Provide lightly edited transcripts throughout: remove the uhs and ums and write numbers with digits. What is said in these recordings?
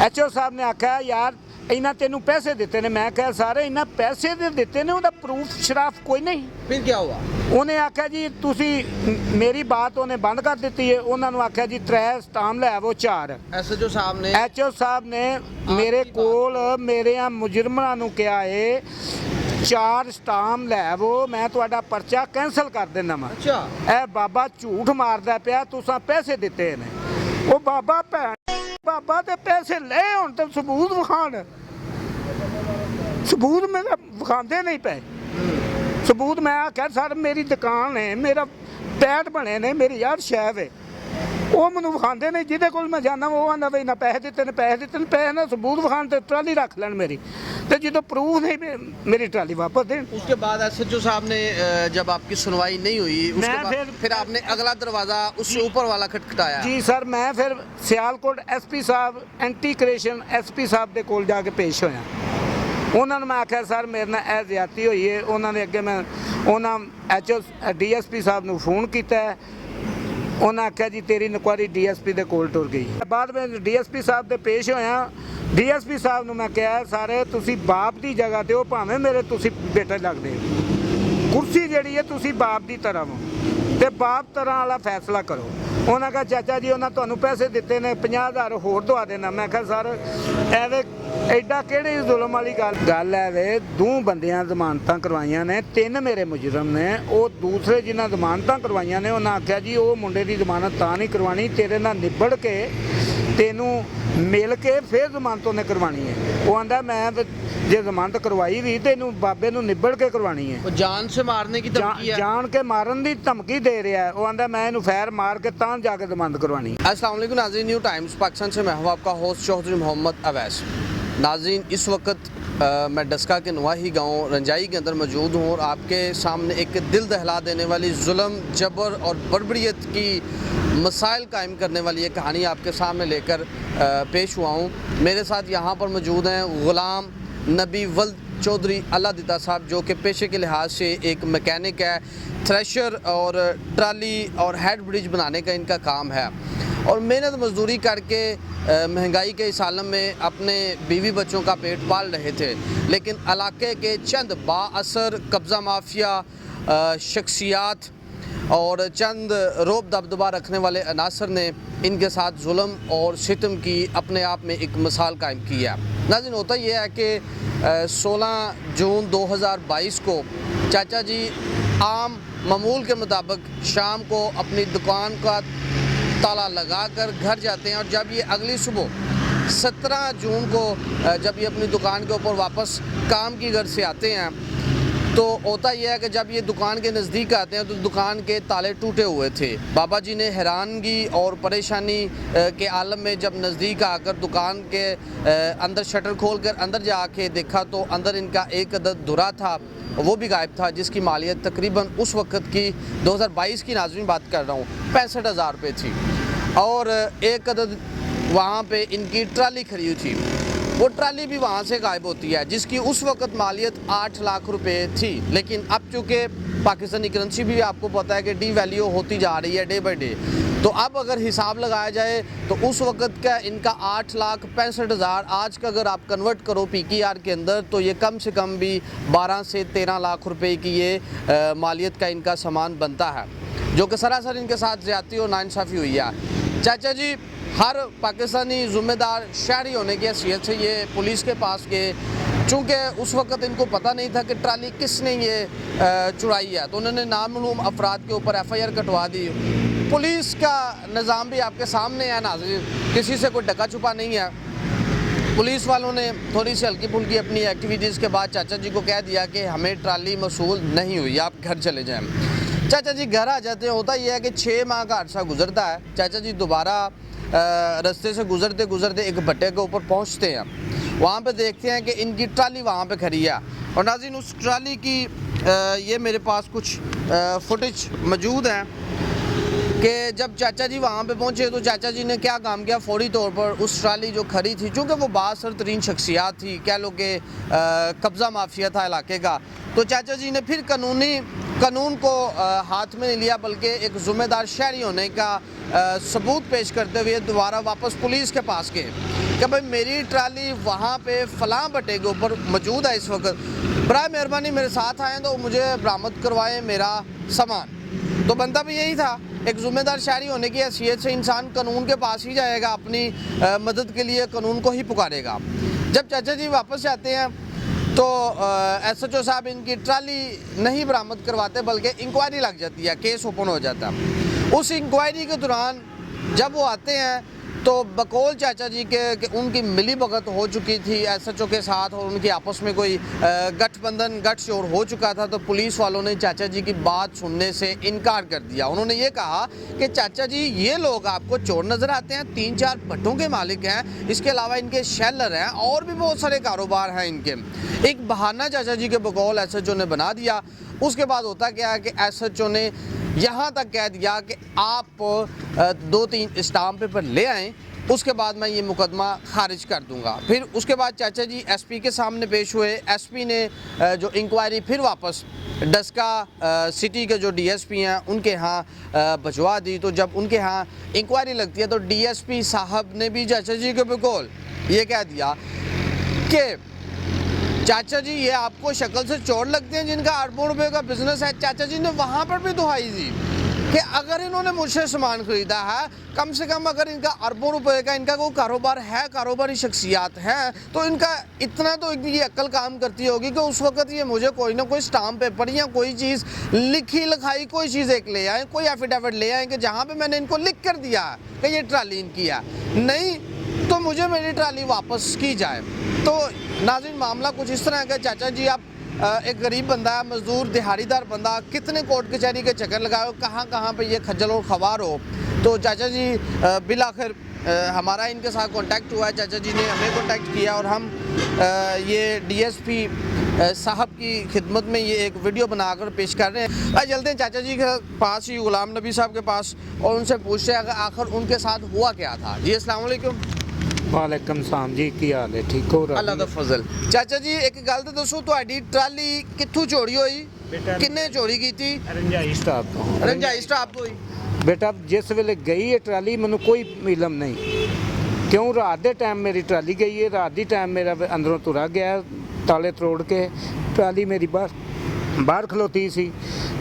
HO साहब ने आख्या यार इन्हें तेनू पैसे दिते ने। मैं कहा सारे इन्हें पैसे तो दिते ने, उहदा प्रूफ शराफ कोई नहीं। फिर क्या हुआ? उन्हें आख्या जी तुसी मेरी बात उन्हें बंद कर दी है। उन्होंने आख्या जी 3 स्टाम लै वो 4। एसएचओ साहब ने एचओ साहब ने मेरे कोल मेरे मुजरमां नूं कहा है 4 स्टाम लै वो, मैं तुहाडा पर्चा कैंसल कर देना वा। अच्छा, ए बाबा झूठ मारदा पिया, तुसां पैसे दिते ने। वो बाबा भैन बाबा ते पैसे ले हुण ते सबूत विखाण, सबूत मेरे विखांदे नहीं पे सबूत। मैं आख्या सर मेरी दुकान है, मेरा पैट बने ने, मेरी यार शैव है, वो मैनू विखांदे नहीं। जिहदे कोल मैं जाना वो आंदा बई ना पैसे दिते ने, पैसे ना सबूत विखाण ते ट्राली रख लैन मेरी, ते जो प्रूफ नहीं मेरी ट्राली वापस देन। उसके बाद एसएचओ साहब ने जब आपकी सुनवाई नहीं हुई उसके मैं बाद फिर आपने अगला दरवाजा उससे ऊपर वाला खटखटाया? जी सर, मैं फिर सियालकोट एसपी साहब एंटी क्रेशन एसपी साहब के कोल जाके पेश होया। उन्होंने मैं आख्या सर मेरे नाल यह ज्यादती हुई है। उन्होंने अगे मैं उन्होंने एचओ डीएसपी साहब नूं फोन किया। उन्हें आख्या जी तेरी इंक्वायरी डीएसपी के कोल टुर गई। बाद में डीएसपी साहब के पेश होया। डीएसपी साहब नूं मैं कहा सारे तुसी बाप की जगह ते हो, भावें मेरे तुसी बेटे लगदे हो, कुर्सी जिहड़ी है तुसी बाप की तरह हो ते बाप तरह वाला फैसला करो। उन्हें कहा चाचा जी उन्हें तुहानूं पैसे दिते ने 50,000 होर दवा देना। मैं कहा सर एवे एडा किहड़ी जुल्म वाली गल है वे। 2 बंदियां जमानतां करवाइयां ने, 3 मेरे मुजरम ने। वो दूसरे जिन्हां जमानतां करवाइयां ने उन्हें आख्या जी वो मुंडे की जमानत तां नहीं करवानी, तेरे नाल निबड़ के तेनू मिल के फिर जमानत उन्हें करवानी है। वो आंदा मैं जे जमानत करवाई भी तेनू बाबे नूं निबड़ के करवानी है। वो जान से मारने की धमकी है? जान के मारन की धमकी दे रहा है। वो आंदा मैं इनू फैर मार के तां जाके जमानत करवानी है। अस्सलाम वालेकुम नाज़रीन, न्यू टाइम्स पाकिस्तान से मैं हूं आपका होस्ट चौधरी मोहम्मद अवैस। नाज़रीन इस वक्त मैं डस्का के नवाही गांव रंजाई के अंदर मौजूद हूं और आपके सामने एक दिल दहला देने वाली जुल्म जबर और बर्बरियत की मसाइल कायम करने वाली एक कहानी आपके सामने लेकर पेश हुआ हूं। मेरे साथ यहाँ पर मौजूद हैं गुलाम नबी वल्द चौधरी अल्लाह दिता साहब, जो कि पेशे के लिहाज से एक मैकेनिक है। थ्रेशर और ट्राली और हेड ब्रिज बनाने का इनका काम है और मेहनत मजदूरी करके महंगाई के इस आलम में अपने बीवी बच्चों का पेट पाल रहे थे। लेकिन इलाके के चंद बाअसर कब्ज़ा माफिया शख्सियात और चंद रोब दबदबा रखने वाले अनासर ने इनके साथ जुल्म और सितम की अपने आप में एक मिसाल कायम की है। नाज़रीन होता यह है कि 16 जून 2022 को चाचा जी आम मामूल के मुताबिक शाम को अपनी दुकान का ताला लगाकर घर जाते हैं और जब ये अगली सुबह 17 जून को जब ये अपनी दुकान के ऊपर वापस काम की घर से आते हैं तो होता यह है कि जब ये दुकान के नज़दीक आते हैं तो दुकान के ताले टूटे हुए थे। बाबा जी ने हैरानगी और परेशानी के आलम में जब नज़दीक आकर दुकान के अंदर शटर खोल कर अंदर जाके देखा तो अंदर इनका एक अदद धुरा था, वो भी गायब था, जिसकी मालियत तकरीबन उस वक़्त की 2022 की नाज़रीन बात कर रहा हूँ 65,000 रुपये थी और एक अदद वहाँ पे इनकी ट्राली खड़ी हुई थी। वो ट्राली भी वहाँ से गायब होती है जिसकी उस वक़्त मालियत 8 लाख रुपए थी। लेकिन अब चूँकि पाकिस्तानी करेंसी भी आपको पता है कि डी वैल्यू होती जा रही है डे बाई डे, तो अब अगर हिसाब लगाया जाए तो उस वक़्त का इनका 8,65,000 आज का अगर आप कन्वर्ट करो PKR के अंदर तो ये कम से कम भी 12 से 13 लाख रुपए की ये मालियत का इनका सामान बनता है, जो कि सरासर इनके साथ ज़्यादती और नाइंसाफ़ी हुई है। चाचा जी हर पाकिस्तानी ज़िम्मेदार शहरी होने की हैसियत से ये पुलिस के पास गए, चूँकि उस वक़्त इनको पता नहीं था कि ट्राली किसने ये चुराई है, तो उन्होंने नामालूम अफराद के ऊपर FIR कटवा दी। पुलिस का निज़ाम भी आपके सामने है नाज़रीन, किसी से कोई ढका छुपा नहीं है। पुलिस वालों ने थोड़ी सी हल्की फुल्की अपनी एक्टिविटीज़ के बाद चाचा जी को कह दिया कि हमें ट्राली मसूल नहीं हुई, आप घर चले जाएँ। चाचा जी घर आ जाते हैं। होता यह है कि 6 माह का अरसा गुजरता है। चाचा जी दोबारा रास्ते से गुजरते गुजरते एक भट्टे के ऊपर पहुंचते हैं। वहाँ पे देखते हैं कि इनकी ट्राली वहाँ पे खड़ी है और नाज़रीन उस ट्राली की ये मेरे पास कुछ फुटेज मौजूद हैं कि जब चाचा जी वहाँ पे पहुँचे तो चाचा जी ने क्या काम किया, फौरी तौर पर उस ट्राली जो खड़ी थी, चूँकि वो बासर तरीन शख्सियात थी, कह लो कि कब्ज़ा माफिया था इलाके का, तो चाचा जी ने फिर कानून को हाथ में नहीं लिया बल्कि एक ज़िम्मेदार शहरी होने का सबूत पेश करते हुए दोबारा वापस पुलिस के पास गए कि भाई मेरी ट्राली वहाँ पे फलां भट्टे के ऊपर मौजूद है इस वक्त, बराए मेहरबानी मेरे साथ आएँ तो मुझे बरामद करवाएं मेरा सामान। तो बनता भी यही था, एक ज़िम्मेदार शहरी होने की हैसियत से इंसान कानून के पास ही जाएगा, अपनी मदद के लिए कानून को ही पुकारेगा। जब चाचा जी वापस जाते हैं तो SHO साहब इनकी ट्राली नहीं बरामद करवाते बल्कि इंक्वायरी लग जाती है, केस ओपन हो जाता है। उस इंक्वायरी के दौरान जब वो आते हैं तो बकौल चाचा जी के उनकी मिली भगत हो चुकी थी SHO के साथ और उनकी आपस में कोई गठबंधन गठजोड़ हो चुका था, तो पुलिस वालों ने चाचा जी की बात सुनने से इनकार कर दिया। उन्होंने ये कहा कि चाचा जी ये लोग आपको चोर नज़र आते हैं, 3-4 भट्टों के मालिक हैं, इसके अलावा इनके शेलर हैं और भी बहुत सारे कारोबार हैं इनके। एक बहाना चाचा जी के बकौल SHO ने बना दिया। उसके बाद होता क्या कि SHO ने यहाँ तक कह दिया कि आप 2-3 स्टाम्प पेपर ले आएँ, उसके बाद मैं ये मुकदमा खारिज कर दूंगा। फिर उसके बाद चाचा जी SP के सामने पेश हुए। SP ने जो इंक्वायरी फिर वापस डस्का सिटी के जो DSP हैं उनके यहाँ भिजवा दी। तो जब उनके यहाँ इंक्वायरी लगती है तो DSP साहब ने भी चाचा जी के बकौल ये कह दिया कि चाचा जी ये आपको शक्ल से चोर लगते हैं जिनका अरबों रुपए का बिजनेस है। चाचा जी ने वहाँ पर भी दुहाई दी कि अगर इन्होंने मुझसे सामान खरीदा है, कम से कम अगर इनका अरबों रुपए का इनका कोई कारोबार है, कारोबारी शख्सियात हैं, तो इनका इतना तो ये अक्ल काम करती होगी कि उस वक्त ये मुझे कोई ना कोई स्टाम्प पेपर या कोई चीज़ लिखी लिखाई कोई चीज़ एक ले आए, कोई एफिडेविट ले आए कि जहाँ पे मैंने इनको लिख कर दिया कि ये ट्राली इनकी है, नहीं तो मुझे मेरी ट्राली वापस की जाए। तो नाज़रीन मामला कुछ इस तरह है कि चाचा जी आप एक गरीब बंदा है, मजदूर दिहाड़ीदार बंदा, कितने कोर्ट कचहरी के चक्कर लगाए हो, कहाँ पे ये खज्जल और खवार हो। तो चाचा जी बिलाखिर हमारा इनके साथ कांटेक्ट हुआ है, चाचा जी ने हमें कांटेक्ट किया और हम ये DSP साहब की खिदमत में ये एक वीडियो बनाकर पेश कर रहे हैं। आज चलते हैं चाचा जी के पास ही, गुलाम नबी साहब के पास, और उनसे पूछते हैं कि आखिर उनके साथ हुआ क्या था। जी अस्सलाम वालेकुम। वालेकुम सलाम जी, की हाल है? ठीक हो? अल्लाह दा फजल। चाचा जी एक गल तो दसो, तुहाडी ट्राली कित्थों चोरी होई, किन्ने चोरी कीती? रंजाई स्टाफ तो रंजाई स्टाफ होई। बेटा जिस वेले गई है ट्राली मैनू कोई इलम नहीं, क्यों रात के टाइम मेरी ट्राली गई है, रात की टाइम मेरा अंदरों तुरा गया ताले तोड़ के, ट्राली मेरी बाहर खलोती सी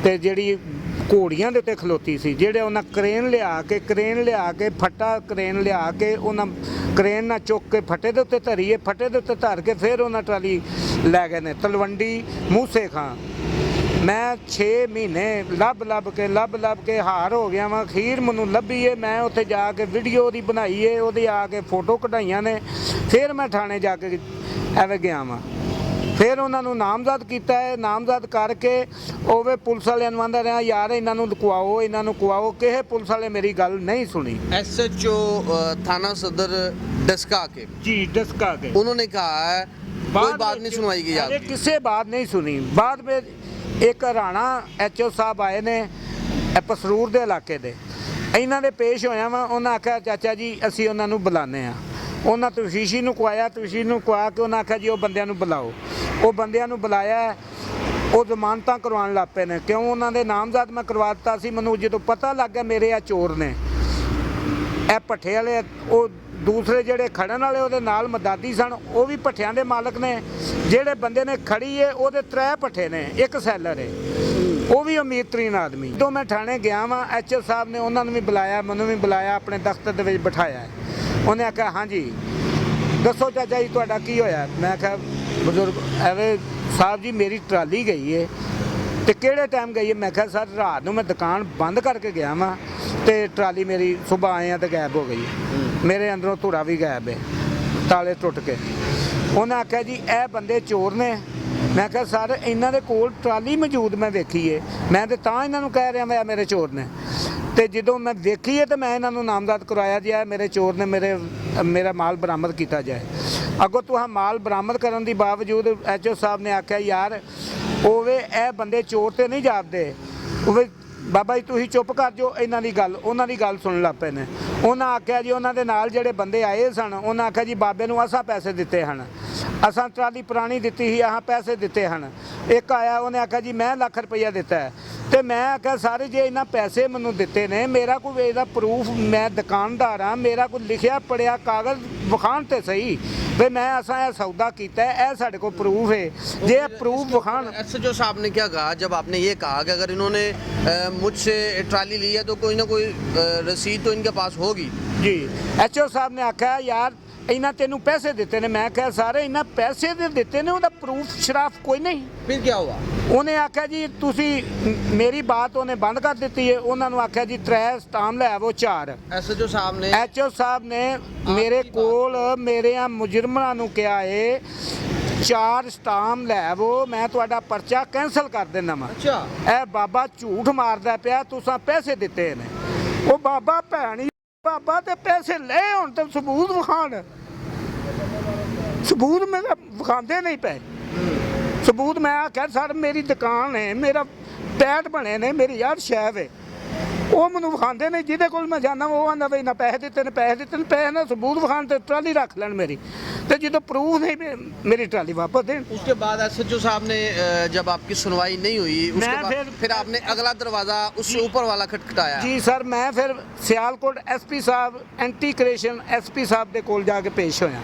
ते जेड़ी घोड़ियां दे उत्ते खलोती सी, जेड़े उन्हें क्रेन लिया के फट्टा क्रेन लिया के उन्हें क्रेन ना चुक के फट्टे दे उत्ते धरीए, फट्टे दे उत्ते धर के फिर उन्हें ट्राली लै गए ने तलवंडी मूसे खां। मैं 6 महीने लभ के हार हो गया वहाँ, खीर मैनू लभी है, मैं उत्थे जाके वीडियो दी बनाई है, उहदी आके फोटो कढाइयां ने, फिर मैं थाने जाके एवें गया वहाँ, फिर उन्होंने नामजद किया है, नामजद करके ओवे पुलिस वाले आंदा रहा यार इन्हों लुकवाओ, इन्हों कुआओ, किसी पुलिस वाले मेरी गल नहीं सुनी। SHO थाना सदर डस्का के जी डस्का के उन्होंने कहा है कोई बात नहीं सुनवाई गई, अरे किसी बात नहीं सुनी। बाद में एक राणा HO साहब आए ने पसरूर के इलाके दे, इन्हों ने पेश होया वा, उन्हें आख्या चाचा जी असी उन्होंने बुलाने आ, उन्हें तफतीशी कुआया, तफतीशी कुआ के उन्हें आख्या जी वो बंदियां नूं बुलाओ, वो बंदियां नूं बुलाया, वो जमानतां करवाउण लग पे ने, क्यों उन्होंने नामजद मैं करवा दिता सी। मैनूं जो पता लग गया मेरे आ चोर ने, ए भट्ठे वाले वो दूसरे ਜਿਹੜੇ ਖੜਨ ਵਾਲੇ ਉਹਦੇ ਨਾਲ ਮਦਾਦੀ ਸਨ, ਉਹ ਵੀ ਭੱਠਿਆਂ ਦੇ ਮਾਲਕ ਨੇ, ਜਿਹੜੇ ਬੰਦੇ ਨੇ ਖੜੀ ਹੈ ਉਹਦੇ 3 ਭੱਠੇ ਨੇ, ਇੱਕ ਸੈਲਰ ਹੈ, ਉਹ ਵੀ ਅਮੀਰ ਤਰੀਨ ਆਦਮੀ। ਜਦੋਂ ਮੈਂ ਥਾਣੇ ਗਿਆ ਵਾਂ HO ਸਾਹਿਬ ਨੇ ਉਹਨਾਂ ਨੂੰ ਵੀ ਬੁਲਾਇਆ, ਮੈਨੂੰ ਵੀ ਬੁਲਾਇਆ, ਆਪਣੇ ਦਫ਼ਤਰ ਦੇ ਵਿੱਚ ਬਿਠਾਇਆ। ਉਹਨੇ ਆਖਿਆ ਹਾਂਜੀ ਦੱਸੋ ਚਾਚਾ ਜੀ ਤੁਹਾਡਾ ਕੀ ਹੋਇਆ। ਮੈਂ ਆਖਿਆ ਬਜ਼ੁਰਗ ਐਵੇਂ ਸਾਹਿਬ ਜੀ ਮੇਰੀ ਟਰਾਲੀ ਗਈ ਹੈ। ਤੇ ਕਿਹੜੇ ਟਾਈਮ ਗਈ ਹੈ? ਮੈਂ ਕਿਹਾ ਸਰ ਰਾਤ ਨੂੰ ਮੈਂ ਦੁਕਾਨ ਬੰਦ ਕਰਕੇ ਗਿਆ ਵਾਂ ਤੇ ਟਰਾਲੀ ਮੇਰੀ ਸੁਬਹ ਆਏ ਆ ਤੇ ਗਾਇਬ ਹੋ ਗਈ, ਮੇਰੇ ਅੰਦਰੋਂ ਧੂੜਾ ਵੀ ਗਾਇਬ ਹੈ, ਤਾਲੇ ਟੁੱਟ ਕੇ। ਉਹਨੇ ਆਖਿਆ ਜੀ ਇਹ ਬੰਦੇ ਚੋਰ ਨੇ। ਮੈਂ ਕਿਹਾ ਸਰ ਇਹਨਾਂ ਦੇ ਕੋਲ ਟਰਾਲੀ ਮੌਜੂਦ ਮੈਂ ਵੇਖੀ ਹੈ, ਮੈਂ ਤੇ ਤਾਂ ਇਹਨਾਂ ਨੂੰ ਕਹਿ ਰਿਹਾ ਮੈਂ ਮੇਰੇ ਚੋਰ ਨੇ। ਤੇ ਜਦੋਂ ਮੈਂ ਵੇਖੀ ਹੈ ਤੇ ਮੈਂ ਇਹਨਾਂ ਨੂੰ ਨਾਮਜ਼ਦ ਕਰਵਾਇਆ ਜੀ ਇਹ ਮੇਰੇ ਚੋਰ ਨੇ, ਮੇਰਾ ਮਾਲ ਬਰਾਮਦ ਕੀਤਾ ਜਾਏ। ਅੱਗੋਂ ਤੁਹਾਂ ਮਾਲ ਬਰਾਮਦ ਕਰਨ ਦੀ ਬਾਵਜੂਦ HO ਸਾਹਿਬ ਨੇ ਆਖਿਆ ਯਾਰ ਉਹਵੇ ਇਹ ਬੰਦੇ ਚੋਰ ਤੇ ਨਹੀਂ ਜਾਪਦੇ, ਉਹਵੇ ਬਾਬਾ ਜੀ ਤੁਸੀਂ ਚੁੱਪ ਕਰ ਜਾਓ, ਇਹਨਾਂ ਦੀ ਗੱਲ ਉਹਨਾਂ ਦੀ ਗੱਲ ਸੁਣਨ ਲੱਗ ਪਏ ਨੇ। ਉਹਨਾਂ ਆਖਿਆ ਜੀ ਉਹਨਾਂ ਦੇ ਨਾਲ ਜਿਹੜੇ ਬੰਦੇ ਆਏ ਸਨ, ਉਹਨਾਂ ਆਖਿਆ ਜੀ ਬਾਬੇ ਨੂੰ ਅਸਾਂ ਪੈਸੇ ਦਿੱਤੇ ਹਨ, ਅਸਾਂ ਟਰਾਲੀ ਪੁਰਾਣੀ ਦਿੱਤੀ ਸੀ, ਆਹ ਪੈਸੇ ਦਿੱਤੇ ਹਨ। ਇੱਕ ਆਇਆ ਉਹਨੇ ਆਖਿਆ ਜੀ ਮੈਂ ਲੱਖ ਰੁਪਈਆ ਦਿੱਤਾ ਹੈ। ਤੇ ਮੈਂ ਆਖਿਆ ਸਾਰੇ ਜੇ ਇਹਨਾਂ ਪੈਸੇ ਮੈਨੂੰ ਦਿੱਤੇ ਨੇ ਮੇਰਾ ਕੋਈ ਇਹਦਾ ਪ੍ਰੂਫ, ਮੈਂ ਦੁਕਾਨਦਾਰ ਆ, ਮੇਰਾ ਕੋਈ ਲਿਖਿਆ ਪੜਿਆ ਕਾਗਜ਼ ਵਿਖਾਣ ਤੇ ਸਹੀ ਵੀ ਮੈਂ ਅਸਾਂ ਇਹ ਸੌਦਾ ਕੀਤਾ ਹੈ, ਇਹ ਸਾਡੇ ਕੋਲ ਪ੍ਰੂਫ ਹੈ। ਜੇ ਪ੍ਰੂਫ ਵਿਖਾਣ। एसएचओ साहब ने क्या कहा जब आपने ये कहा कि अगर इन्होंने मुझसे ट्राली ली है तो कोई ना कोई रसीद तो इनके पास होगी? ਜੀ ਐਚਓ ਸਾਹਿਬ ਨੇ ਆਖਿਆ ਯਾਰ ਇਹਨਾਂ ਤੈਨੂੰ ਪੈਸੇ ਦਿੱਤੇ ਨੇ। ਮੈਂ ਕਿਹਾ ਸਾਰੇ ਇਹਨਾਂ ਪੈਸੇ ਦੇ ਦਿੱਤੇ ਨੇ, ਉਹਦਾ ਪ੍ਰੂਫ ਸ਼ਰਾਫ ਕੋਈ ਨਹੀਂ। फिर क्या हुआ? ਉਹਨੇ ਆਖਿਆ ਜੀ ਤੁਸੀਂ ਮੇਰੀ ਬਾਤ ਉਹਨੇ ਬੰਦ ਕਰ ਦਿੱਤੀ ਹੈ। ਉਹਨਾਂ ਨੂੰ ਆਖਿਆ ਜੀ 3 ਸਟਾਮ ਲੈ ਆਵੋ 4। एसएचओ साहब ने ਐਚਓ ਸਾਹਿਬ ਨੇ ਮੇਰੇ ਕੋਲ ਮੇਰੇ ਮੁਜਰਮਾਂ ਨੂੰ ਕਿਹਾ ਏ 4 ਸਟਾਮ ਲੈ ਆਵੋ, ਮੈਂ ਤੁਹਾਡਾ ਪਰਚਾ ਕੈਂਸਲ ਕਰ ਦਿੰਦਾ ਵਾਂ। अच्छा ਇਹ ਬਾਬਾ ਝੂਠ ਮਾਰਦਾ ਪਿਆ, ਤੁਸੀਂ ਪੈਸੇ ਦਿੱਤੇ ਨੇ। ਉਹ ਬਾਬਾ ਭੈਣੀ ਬਾਬਾ ਤੇ ਪੈਸੇ ਲੈ ਹੁਣ ਤੇ ਸਬੂਤ ਵਿਖਾਣ। ਸਬੂਤ ਮੇਰੇ ਵਿਖਾਉਂਦੇ ਨਹੀਂ ਪਏ। ਸਬੂਤ ਮੈਂ ਆਖਿਆ ਸਰ ਮੇਰੀ ਦੁਕਾਨ ਹੈ, ਮੇਰਾ ਪੈਟ ਬਣੇ ਨੇ, ਮੇਰੀ ਯਾਰ ਸ਼ੈਵ ਹੈ, ਉਹ ਮੈਨੂੰ ਵਿਖਾਉਂਦੇ ਨੇ। ਜਿਹਦੇ ਕੋਲ ਮੈਂ ਜਾਂਦਾ ਉਹ ਆਂਦਾ ਵੀ ਨਾ ਪੈਸੇ ਦਿੱਤੇ ਨੇ, ਪੈਸੇ ਨਾ ਸਬੂਤ ਵਿਖਾਣ ਤੇ ਟਰਾਲੀ ਰੱਖ ਲੈਣ ਮੇਰੀ, ਤੇ ਜਦੋਂ ਪ੍ਰੂਫ ਨਹੀਂ ਮੇਰੀ ਟਰਾਲੀ ਵਾਪਸ ਦੇਣ। उसके बाद एसएचओ साहब ने जब आपकी सुनवाई नहीं हुई उसके मैं बाद फिर आपने अगला दरवाजा उससे ऊपर वाला खटखटाया? ਜੀ ਸਰ ਮੈਂ ਫਿਰ ਸਿਆਲਕੋਟ ਐਸਪੀ ਸਾਹਿਬ ਐਂਟੀ ਕਰੇਸ਼ਨ ਐਸਪੀ ਸਾਹਿਬ ਦੇ ਕੋਲ ਜਾ ਕੇ ਪੇਸ਼ ਹੋਇਆ।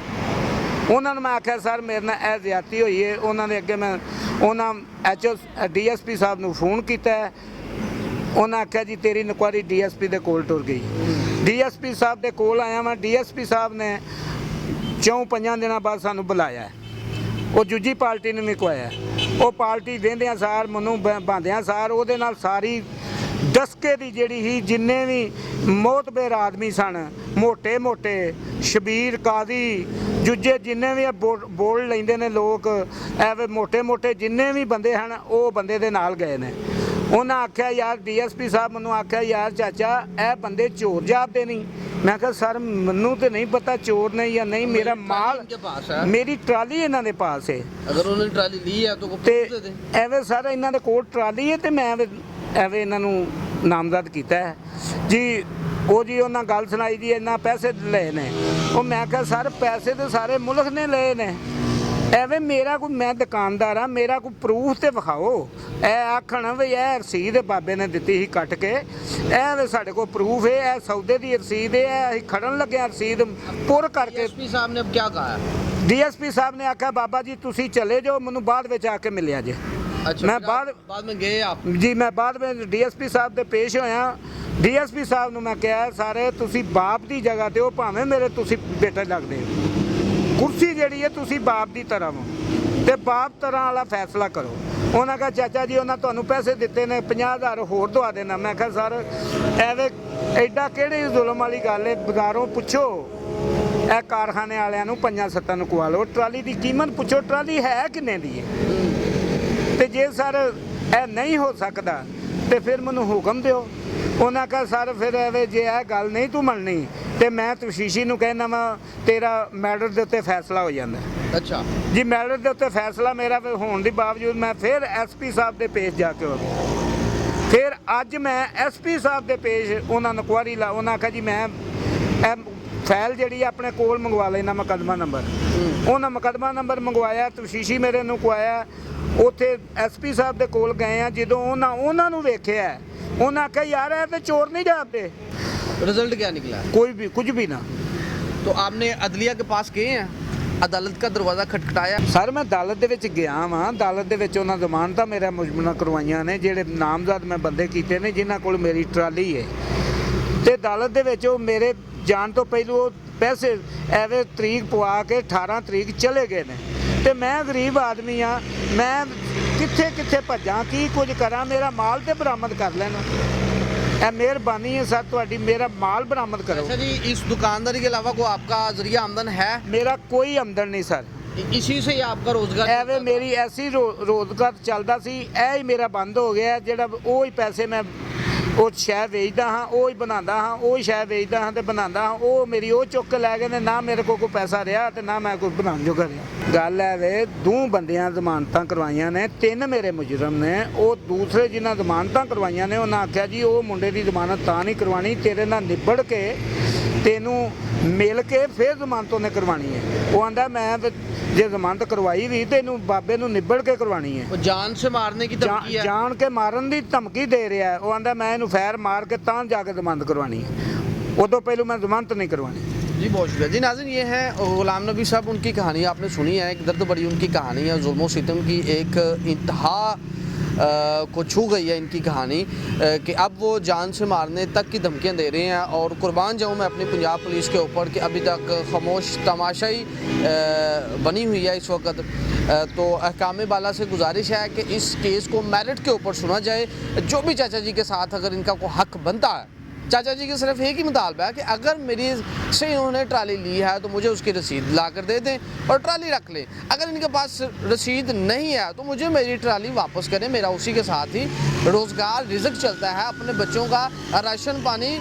ਉਹਨਾਂ ਨੂੰ ਮੈਂ ਆਖਿਆ ਸਰ ਮੇਰੇ ਨਾਲ ਇਹ ਜ਼ਿਆਦਤੀ ਹੋਈ ਹੈ। ਉਹਨਾਂ ਦੇ ਅੱਗੇ ਮੈਂ ਉਹਨਾਂ ਐਚਓ ਡੀਐਸਪੀ ਸਾਹਿਬ ਨੂੰ ਫੋਨ ਕੀਤਾ ਹੈ। ਉਹਨਾਂ ਆਖਿਆ ਜੀ ਤੇਰੀ ਇਨਕੁਆਇਰੀ ਡੀਐਸਪੀ ਦੇ ਕੋਲ ਟੁਰ ਗਈ। ਡੀਐਸਪੀ ਸਾਹਿਬ ਦੇ ਕੋਲ ਆਇਆ ਮੈਂ। ਡੀਐਸਪੀ ਸਾਹਿਬ ਨੇ 4-5 ਦਿਨਾਂ ਬਾਅਦ ਸਾਨੂੰ ਬੁਲਾਇਆ। ਉਹ ਦੂਜੀ ਪਾਰਟੀ ਨੂੰ ਵੀ ਕਵਾਇਆ। ਉਹ ਪਾਰਟੀ ਵਹਿੰਦਿਆਂ ਸਾਰ ਮੈਨੂੰ ਬਾਂਦਿਆਂ ਸਾਰ ਉਹਦੇ ਨਾਲ ਸਾਰੀ ਦਸਕੇ ਦੀ ਜਿਹੜੀ ਸੀ ਜਿੰਨੇ ਵੀ ਮੋਤਬਰ ਆਦਮੀ ਸਨ, ਮੋਟੇ ਮੋਟੇ ਸ਼ਬੀਰ ਕਾਦੀ ਜੁੱਜੇ ਜਿੰਨੇ ਵੀ ਬੋਲ ਲੈਂਦੇ ਨੇ ਲੋਕ, ਐਵੇਂ ਮੋਟੇ ਮੋਟੇ ਜਿੰਨੇ ਵੀ ਬੰਦੇ ਹਨ ਉਹ ਬੰਦੇ ਦੇ ਨਾਲ ਗਏ ਨੇ। ਉਹਨਾਂ ਆਖਿਆ ਯਾਰ ਡੀਐਸਪੀ ਸਾਹਿਬ ਮੈਨੂੰ ਆਖਿਆ ਯਾਰ ਚਾਚਾ ਇਹ ਬੰਦੇ ਚੋਰ ਜਾਪਦੇ ਨਹੀਂ। ਮੈਂ ਕਿਹਾ ਸਰ ਮੈਨੂੰ ਤੇ ਨਹੀਂ ਪਤਾ ਚੋਰ ਨੇ ਜਾਂ ਨਹੀਂ, ਮੇਰਾ ਮਾਲ ਮੇਰੀ ਟਰਾਲੀ ਇਹਨਾਂ ਦੇ ਪਾਸ ਹੈ। अगर उन्होंने ट्राली ली है तो ਤੇ ਐਵੇਂ ਸਰ ਇਹਨਾਂ ਦੇ ਕੋਲ ਟਰਾਲੀ ਹੈ ਤੇ ਮੈਂ ਐਵੇਂ ਇਹਨਾਂ ਨੂੰ ਨਾਮਜ਼ਦ ਕੀਤਾ ਹੈ ਜੀ। ਉਹ ਜੀ ਉਹਨਾਂ ਗੱਲ ਸੁਣਾਈ ਜੀ ਇੰਨਾ ਪੈਸੇ ਲਏ ਨੇ। ਉਹ ਮੈਂ ਕਿਹਾ ਸਰ ਪੈਸੇ ਤੇ ਸਾਰੇ ਮੁਲਕ ਨੇ ਲਏ ਨੇ, ਐਵੇਂ ਮੇਰਾ ਕੋਈ, ਮੈਂ ਦੁਕਾਨਦਾਰ ਆ, ਮੇਰਾ ਕੋਈ ਪ੍ਰੂਫ ਤੇ ਵਿਖਾਓ। ਇਹ ਆਖਣ ਵੀ ਇਹ ਰਸੀਦ ਬਾਬੇ ਨੇ ਦਿੱਤੀ ਸੀ ਕੱਟ ਕੇ, ਇਹ ਵੀ ਸਾਡੇ ਕੋਲ ਪ੍ਰੂਫ ਹੈ, ਇਹ ਸੌਦੇ ਦੀ ਰਸੀਦ ਹੈ, ਇਹ ਅਸੀਂ ਖੜਨ ਲੱਗੇ ਰਸੀਦ ਪੁਰ ਕਰਕੇ। एसपी साहब ने अब क्या कहा? ਡੀਐਸਪੀ ਸਾਹਿਬ ਨੇ ਆਖਿਆ ਬਾਬਾ ਜੀ ਤੁਸੀਂ ਚਲੇ ਜਾਓ, ਮੈਨੂੰ ਬਾਅਦ ਵਿੱਚ ਆ ਕੇ ਮਿਲਿਆ ਜੇ। अच्छा मैं फिर बाद में गए आप? ਜੀ ਮੈਂ ਬਾਅਦ ਵਿੱਚ ਡੀਐਸਪੀ ਸਾਹਿਬ ਦੇ ਪੇਸ਼ ਹੋਇਆ। ਡੀਐਸਪੀ ਸਾਹਿਬ ਨੂੰ ਮੈਂ ਕਿਹਾ ਸਾਰੇ ਤੁਸੀਂ ਬਾਪ ਦੀ ਜਗ੍ਹਾ ਤੇ ਹੋ, ਭਾਵੇਂ ਮੇਰੇ ਤੁਸੀਂ ਬੇਟੇ ਲੱਗਦੇ ਹੋ, ਕੁਰਸੀ ਜਿਹੜੀ ਹੈ ਤੁਸੀਂ ਬਾਪ ਦੀ ਤਰ੍ਹਾਂ ਹੋ ਤੇ ਬਾਪ ਤਰ੍ਹਾਂ ਵਾਲਾ ਫੈਸਲਾ ਕਰੋ। ਉਹਨਾਂ ਕਹਾ ਚਾਚਾ ਜੀ ਉਹਨਾਂ ਤੁਹਾਨੂੰ ਪੈਸੇ ਦਿੱਤੇ ਨੇ 50,000 ਹੋਰ ਦਵਾ ਦੇਣਾ। ਮੈਂ ਕਿਹਾ ਸਰ ਐਵੇਂ ਐਡਾ ਕਿਹੜੀ ਜ਼ੁਲਮ ਵਾਲੀ ਗੱਲ ਹੈ? ਬਾਜ਼ਾਰੋਂ ਪੁੱਛੋ ਇਹ ਕਾਰਖਾਨੇ ਵਾਲਿਆਂ ਨੂੰ 5-7 ਨੂੰ ਕਵਾ ਲਓ, ਟਰਾਲੀ ਦੀ ਕੀਮਤ ਪੁੱਛੋ ਟਰਾਲੀ ਹੈ ਕਿੰਨੇ ਦੀ ਹੈ। ਤੇ ਜੇ ਸਰ ਇਹ ਨਹੀਂ ਹੋ ਸਕਦਾ ਤੇ ਫਿਰ ਮੈਨੂੰ ਹੁਕਮ ਦਿਓ। ਉਹਨਾਂ ਕਹਾ ਸਰ ਫਿਰ ਐਵੇਂ ਜੇ ਇਹ ਗੱਲ ਨਹੀਂ ਤੂੰ ਮੰਨਣੀ ਤੇ ਮੈਂ ਤਫਸ਼ੀਸ਼ੀ ਨੂੰ ਕਹਿਣਾ ਵਾ ਤੇਰਾ ਮੈਟਰ ਦੇ ਉੱਤੇ ਫੈਸਲਾ ਹੋ ਜਾਂਦਾ। अच्छा ਜੀ ਮੈਟਰ ਦੇ ਉੱਤੇ ਫੈਸਲਾ ਮੇਰਾ ਹੋਣ ਦੇ ਬਾਵਜੂਦ ਮੈਂ ਫਿਰ ਐਸਪੀ ਸਾਹਿਬ ਦੇ ਪੇਸ਼ ਜਾ ਕੇ ਹੋ ਗਿਆ। ਫਿਰ ਅੱਜ ਮੈਂ ਐਸਪੀ ਸਾਹਿਬ ਦੇ ਪੇਸ਼ ਉਹਨਾਂ ਨੂੰ ਕੁਆਰੀ ਲਾ। ਉਹਨਾਂ ਆਖਿਆ ਜੀ ਮੈਂ ਇਹ ਫਾਈਲ ਜਿਹੜੀ ਆਪਣੇ ਕੋਲ ਮੰਗਵਾ ਲੈਣਾ ਮੁਕੱਦਮਾ ਨੰਬਰ। ਉਹਨਾਂ ਮੁਕੱਦਮਾ ਨੰਬਰ ਮੰਗਵਾਇਆ, ਤਫਸ਼ੀਸ਼ੀ ਮੇਰੇ ਨੂੰ ਕਵਾਇਆ। ਉੱਥੇ ਐਸਪੀ ਸਾਹਿਬ ਦੇ ਕੋਲ ਗਏ ਆ। ਜਦੋਂ ਉਹਨਾਂ ਨੂੰ ਵੇਖਿਆ ਉਹਨਾਂ ਆਖਿਆ ਯਾਰ ਇਹ ਤੇ ਚੋਰ ਨਹੀਂ ਜਾਪਦੇ। रिजल्ट क्या निकला? ਕੋਈ ਵੀ ਕੁਝ ਵੀ ਨਾ। तो आपने अदलिया के पास गए हैं, अदालत का दरवाज़ा खटखटाया? ਸਰ ਮੈਂ ਅਦਾਲਤ ਦੇ ਵਿੱਚ ਗਿਆ ਵਾਂ। ਅਦਾਲਤ ਦੇ ਵਿੱਚ ਉਹਨਾਂ ਜ਼ਮਾਨਤਾਂ ਮੇਰਾ ਮੁਜਮਨਾ ਕਰਵਾਈਆਂ ਨੇ, ਜਿਹੜੇ ਨਾਮਜ਼ਦ ਮੈਂ ਬੰਦੇ ਕੀਤੇ ਨੇ ਜਿਨ੍ਹਾਂ ਕੋਲ ਮੇਰੀ ਟਰਾਲੀ ਹੈ। ਤੇ ਅਦਾਲਤ ਦੇ ਵਿੱਚ ਉਹ ਮੇਰੇ ਜਾਣ ਤੋਂ ਪਹਿਲਾਂ ਉਹ ਪੈਸੇ ਐਵੇਂ ਤਰੀਕ ਪਵਾ ਕੇ 18 ਤਰੀਕ ਚਲੇ ਗਏ ਨੇ। ਤੇ ਮੈਂ ਗਰੀਬ ਆਦਮੀ ਆ, ਮੈਂ ਕਿੱਥੇ ਕਿੱਥੇ ਭੱਜਾਂ, ਕੀ ਕੁਝ ਕਰਾਂ? ਮੇਰਾ ਮਾਲ ਤੇ ਬਰਾਮਦ ਕਰ ਲੈਣਾ। ਇਹ ਮਿਹਰਬਾਨੀ ਹੈ ਸਰ ਤੁਹਾਡੀ, ਮੇਰਾ ਮਾਲ ਬਰਾਮਦ ਕਰੋ। अच्छा जी, इस दुकानदारी के अलावा कोई आपका जरिया आमदन है? ਮੇਰਾ ਕੋਈ ਆਮਦਨ ਨਹੀਂ ਸਰ। इसी से ही आपका रोजगार? ਐਵੇਂ ਮੇਰੀ ਐਸੀ ਰੋਜ਼ਗਾਰ ਚੱਲਦਾ ਸੀ, ਇਹ ਹੀ ਮੇਰਾ ਬੰਦ ਹੋ ਗਿਆ। ਜਿਹੜਾ ਉਹ ਹੀ ਪੈਸੇ ਮੈਂ ਉਹ ਸ਼ੈ ਵੇਚਦਾ ਹਾਂ, ਉਹ ਹੀ ਬਣਾਉਂਦਾ ਹਾਂ, ਉਹ ਹੀ ਸ਼ੈ ਵੇਚਦਾ ਹਾਂ ਤੇ ਬਣਾਉਂਦਾ ਹਾਂ। ਉਹ ਮੇਰੀ ਉਹ ਚੁੱਕ ਕੇ ਲੈ ਗਏ ਨੇ। ਨਾ ਮੇਰੇ ਕੋਲ ਕੋਈ ਪੈਸਾ ਰਿਹਾ ਤੇ ਨਾ ਮੈਂ ਕੋਈ ਬਣਾਉਣ ਜੋਗਾ ਰਿਹਾ। ਗੱਲ ਹੈ ਵੇ 2 ਬੰਦਿਆਂ ਜ਼ਮਾਨਤਾਂ ਕਰਵਾਈਆਂ ਨੇ, 3 ਮੇਰੇ ਮੁਜਰਮ ਨੇ। ਉਹ ਦੂਸਰੇ ਜਿਨ੍ਹਾਂ ਜ਼ਮਾਨਤਾਂ ਕਰਵਾਈਆਂ ਨੇ ਉਹਨਾਂ ਆਖਿਆ ਜੀ ਉਹ ਮੁੰਡੇ ਦੀ ਜ਼ਮਾਨਤ ਤਾਂ ਨਹੀਂ ਕਰਵਾਉਣੀ, ਤੇਰੇ ਨਾਲ ਨਿਬੜ ਕੇ ਤੈਨੂੰ ਮਿਲ ਕੇ ਫਿਰ ਜ਼ਮਾਨਤ ਉਹਨੇ ਕਰਵਾਉਣੀ ਹੈ। ਉਹ ਆਂਦਾ ਮੈਂ ਤੇ ਜੇ ਜ਼ਮਾਨਤ ਕਰਵਾਈ ਵੀ ਤੈਨੂੰ ਬਾਬੇ ਨੂੰ ਨਿਬੜ ਕੇ ਕਰਵਾਉਣੀ ਹੈ। वो जान से मारने की धमकी है। ਜਾਣ ਕੇ ਮਾਰਨ ਦੀ ਧਮਕੀ ਦੇ ਰਿਹਾ ਹੈ। ਉਹ ਆਂਦਾ ਮੈਂ ਇਹਨੂੰ ਫੈਰ ਮਾਰ ਕੇ ਤਾਂ ਜਾ ਕੇ ਜ਼ਮਾਨਤ ਕਰਵਾਉਣੀ ਹੈ, ਉਦੋਂ ਪਹਿਲਾਂ ਮੈਂ ਜ਼ਮਾਨਤ ਨਹੀਂ करवानी। जी बहुत शुक्रिया जी। नाज़रीन ये है गुलाम नबी साहब, उनकी कहानी आपने सुनी है, एक दर्द बड़ी उनकी कहानी है, जुल्म सितम की एक इंतहा को छू गई है इनकी कहानी कि अब वो जान से मारने तक की धमकियां दे रहे हैं। और कुर्बान जाऊँ मैं अपनी पंजाब पुलिस के ऊपर कि अभी तक खामोश तमाशाई बनी हुई है इस वक्त। तो अहकाम बाला से गुजारिश है कि इस केस को मेरिट के ऊपर सुना जाए। जो भी चाचा जी के साथ अगर इनका कोई हक बनता है, चाचा जी के सिर्फ एक ही मुतालबा है कि अगर मेरी से इन्होंने ट्राली ली है तो मुझे उसकी रसीद ला कर दे दें और ट्राली रख लें। अगर इनके पास रसीद नहीं है तो मुझे मेरी ट्राली वापस करें। मेरा उसी के साथ ही रोज़गार रिज़्क चलता है, अपने बच्चों का राशन पानी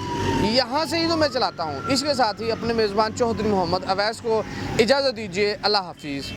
यहाँ से ही तो मैं चलाता हूँ। इसके साथ ही अपने मेज़बान चौधरी मोहम्मद अवैस को इजाज़त दीजिए। अल्लाह हाफिज़।